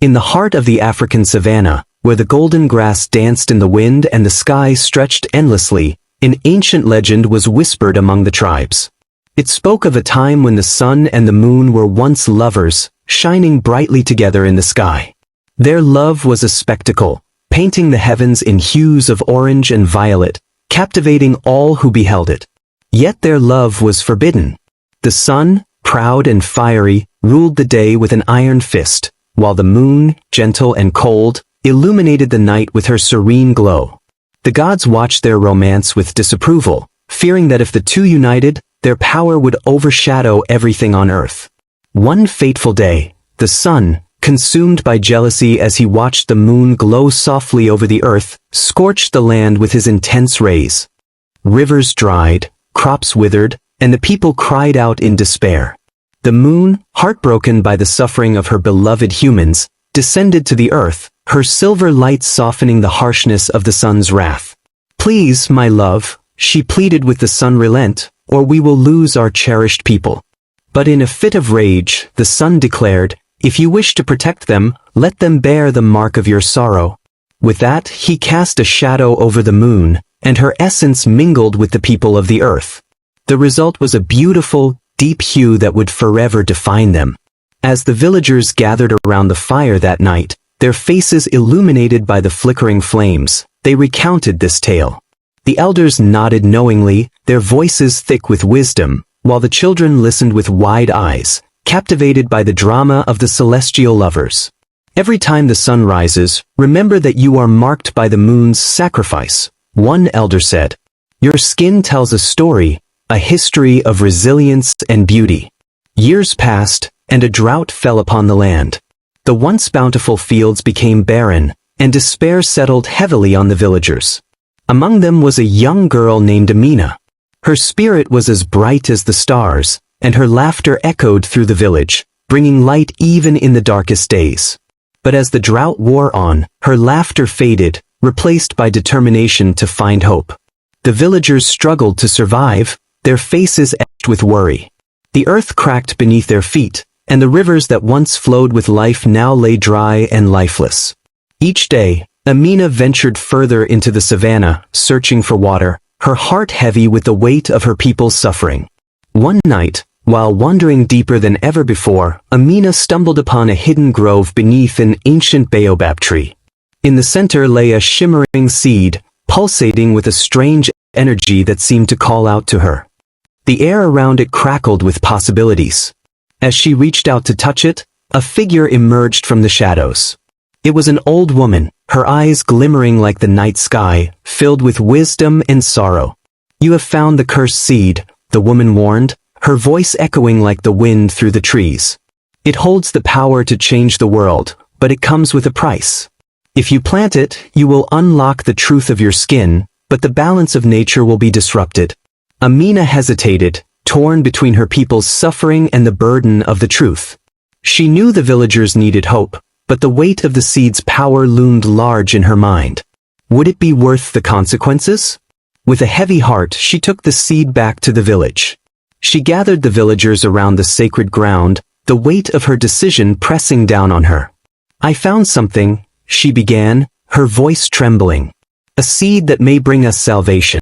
In the heart of the African savanna, where the golden grass danced in the wind and the sky stretched endlessly, an ancient legend was whispered among the tribes. It spoke of a time when the sun and the moon were once lovers, shining brightly together in the sky. Their love was a spectacle, painting the heavens in hues of orange and violet, captivating all who beheld it. Yet their love was forbidden. The sun, proud and fiery, ruled the day with an iron fist, while the moon, gentle and cold, illuminated the night with her serene glow. The gods watched their romance with disapproval, fearing that if the two united, their power would overshadow everything on earth. One fateful day, the sun, consumed by jealousy as he watched the moon glow softly over the earth, scorched the land with his intense rays. Rivers dried, crops withered, and the people cried out in despair. The moon, heartbroken by the suffering of her beloved humans, descended to the earth, her silver light softening the harshness of the sun's wrath. "Please, my love," she pleaded with the sun, "relent, or we will lose our cherished people." But in a fit of rage, the sun declared, "If you wish to protect them, let them bear the mark of your sorrow." With that, he cast a shadow over the moon, and her essence mingled with the people of the earth. The result was a beautiful, deep hue that would forever define them. As the villagers gathered around the fire that night, their faces illuminated by the flickering flames, they recounted this tale. The elders nodded knowingly, their voices thick with wisdom, while the children listened with wide eyes, captivated by the drama of the celestial lovers. "Every time the sun rises, remember that you are marked by the moon's sacrifice," one elder said. "Your skin tells a story, a history of resilience and beauty." Years passed, and a drought fell upon the land. The once bountiful fields became barren, and despair settled heavily on the villagers. Among them was a young girl named Amina. Her spirit was as bright as the stars, and her laughter echoed through the village, bringing light even in the darkest days. But as the drought wore on, her laughter faded, replaced by determination to find hope. The villagers struggled to survive, their faces etched with worry. The earth cracked beneath their feet, and the rivers that once flowed with life now lay dry and lifeless. Each day, Amina ventured further into the savannah, searching for water, her heart heavy with the weight of her people's suffering. One night, while wandering deeper than ever before, Amina stumbled upon a hidden grove beneath an ancient baobab tree. In the center lay a shimmering seed, pulsating with a strange energy that seemed to call out to her. The air around it crackled with possibilities. As she reached out to touch it, a figure emerged from the shadows. It was an old woman, her eyes glimmering like the night sky, filled with wisdom and sorrow. "You have found the cursed seed," the woman warned, her voice echoing like the wind through the trees. "It holds the power to change the world, but it comes with a price. If you plant it, you will unlock the truth of your skin, but the balance of nature will be disrupted." Amina hesitated, torn between her people's suffering and the burden of the truth. She knew the villagers needed hope, but the weight of the seed's power loomed large in her mind. Would it be worth the consequences? With a heavy heart, she took the seed back to the village. She gathered the villagers around the sacred ground, the weight of her decision pressing down on her. "I found something," she began, her voice trembling. "A seed that may bring us salvation,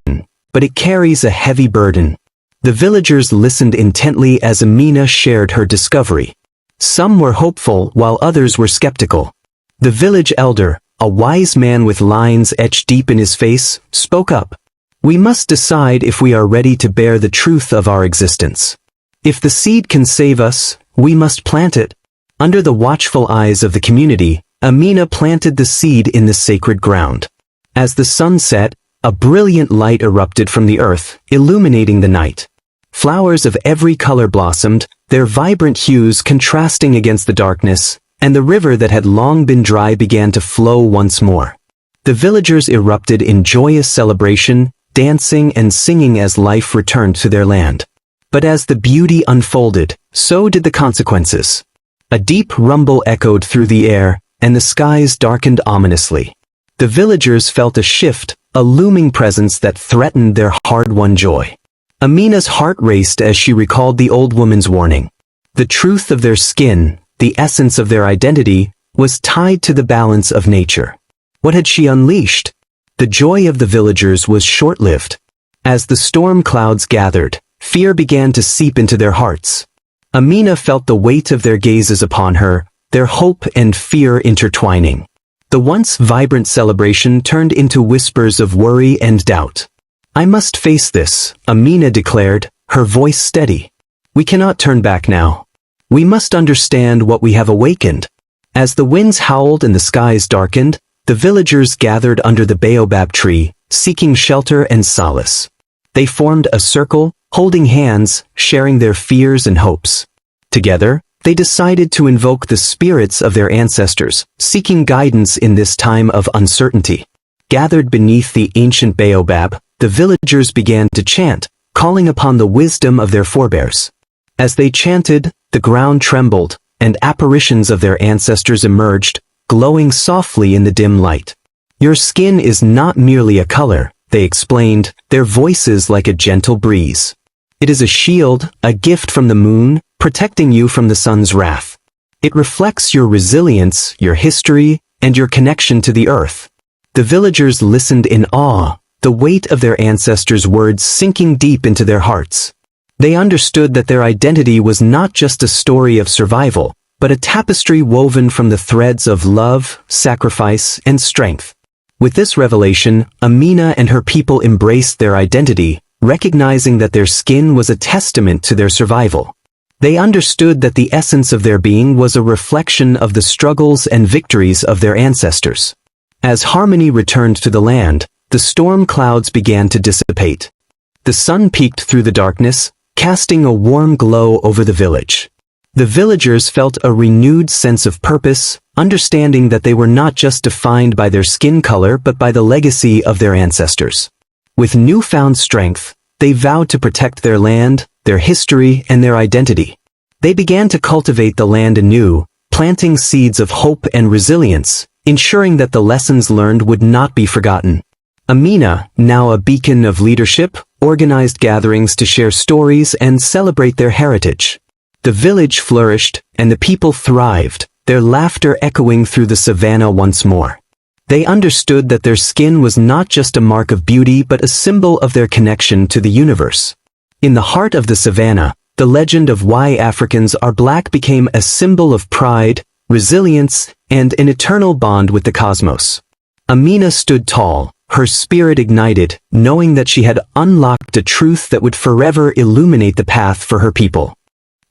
but it carries a heavy burden." The villagers listened intently as Amina shared her discovery. Some were hopeful while others were skeptical. The village elder, a wise man with lines etched deep in his face, spoke up. "We must decide if we are ready to bear the truth of our existence. If the seed can save us, we must plant it." Under the watchful eyes of the community, Amina planted the seed in the sacred ground. As the sun set, a brilliant light erupted from the earth, illuminating the night. Flowers of every color blossomed, their vibrant hues contrasting against the darkness, and the river that had long been dry began to flow once more. The villagers erupted in joyous celebration, dancing and singing as life returned to their land. But as the beauty unfolded, so did the consequences. A deep rumble echoed through the air, and the skies darkened ominously. The villagers felt a shift, a looming presence that threatened their hard-won joy. Amina's heart raced as she recalled the old woman's warning. The truth of their skin, the essence of their identity, was tied to the balance of nature. What had she unleashed? The joy of the villagers was short-lived. As the storm clouds gathered, fear began to seep into their hearts. Amina felt the weight of their gazes upon her, their hope and fear intertwining. The once vibrant celebration turned into whispers of worry and doubt. "I must face this," Amina declared, her voice steady. "We cannot turn back now. We must understand what we have awakened." As the winds howled and the skies darkened, the villagers gathered under the baobab tree, seeking shelter and solace. They formed a circle, holding hands, sharing their fears and hopes. Together, they decided to invoke the spirits of their ancestors, seeking guidance in this time of uncertainty. Gathered beneath the ancient baobab, the villagers began to chant, calling upon the wisdom of their forebears. As they chanted, the ground trembled, and apparitions of their ancestors emerged, glowing softly in the dim light. "Your skin is not merely a color," they explained, their voices like a gentle breeze. "It is a shield, a gift from the moon, protecting you from the sun's wrath. It reflects your resilience, your history, and your connection to the earth." The villagers listened in awe, the weight of their ancestors' words sinking deep into their hearts. They understood that their identity was not just a story of survival, but a tapestry woven from the threads of love, sacrifice, and strength. With this revelation, Amina and her people embraced their identity, recognizing that their skin was a testament to their survival. They understood that the essence of their being was a reflection of the struggles and victories of their ancestors. As harmony returned to the land, the storm clouds began to dissipate. The sun peeked through the darkness, casting a warm glow over the village. The villagers felt a renewed sense of purpose, understanding that they were not just defined by their skin color but by the legacy of their ancestors. With newfound strength, they vowed to protect their land, their history, and their identity. They began to cultivate the land anew, planting seeds of hope and resilience, ensuring that the lessons learned would not be forgotten. Amina, now a beacon of leadership, organized gatherings to share stories and celebrate their heritage. The village flourished, and the people thrived, their laughter echoing through the savannah once more. They understood that their skin was not just a mark of beauty but a symbol of their connection to the universe. In the heart of the savannah, the legend of why Africans are black became a symbol of pride, resilience, and an eternal bond with the cosmos. Amina stood tall, her spirit ignited, knowing that she had unlocked a truth that would forever illuminate the path for her people.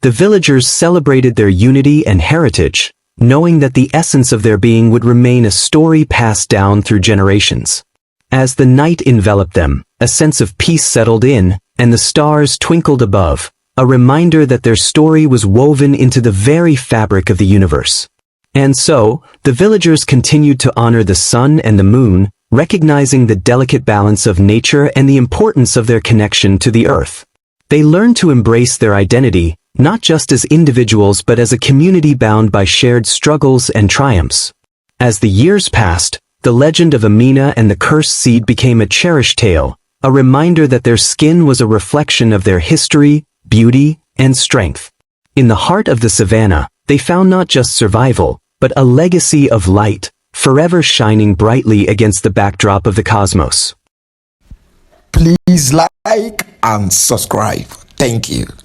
The villagers celebrated their unity and heritage, knowing that the essence of their being would remain a story passed down through generations. As the night enveloped them, a sense of peace settled in, and the stars twinkled above, a reminder that their story was woven into the very fabric of the universe. And so, the villagers continued to honor the sun and the moon, recognizing the delicate balance of nature and the importance of their connection to the earth. They learned to embrace their identity, not just as individuals but as a community bound by shared struggles and triumphs. As the years passed, the legend of Amina and the cursed seed became a cherished tale, a reminder that their skin was a reflection of their history, beauty, and strength. In the heart of the savannah, they found not just survival, but a legacy of light, forever shining brightly against the backdrop of the cosmos. Please like and subscribe. Thank you.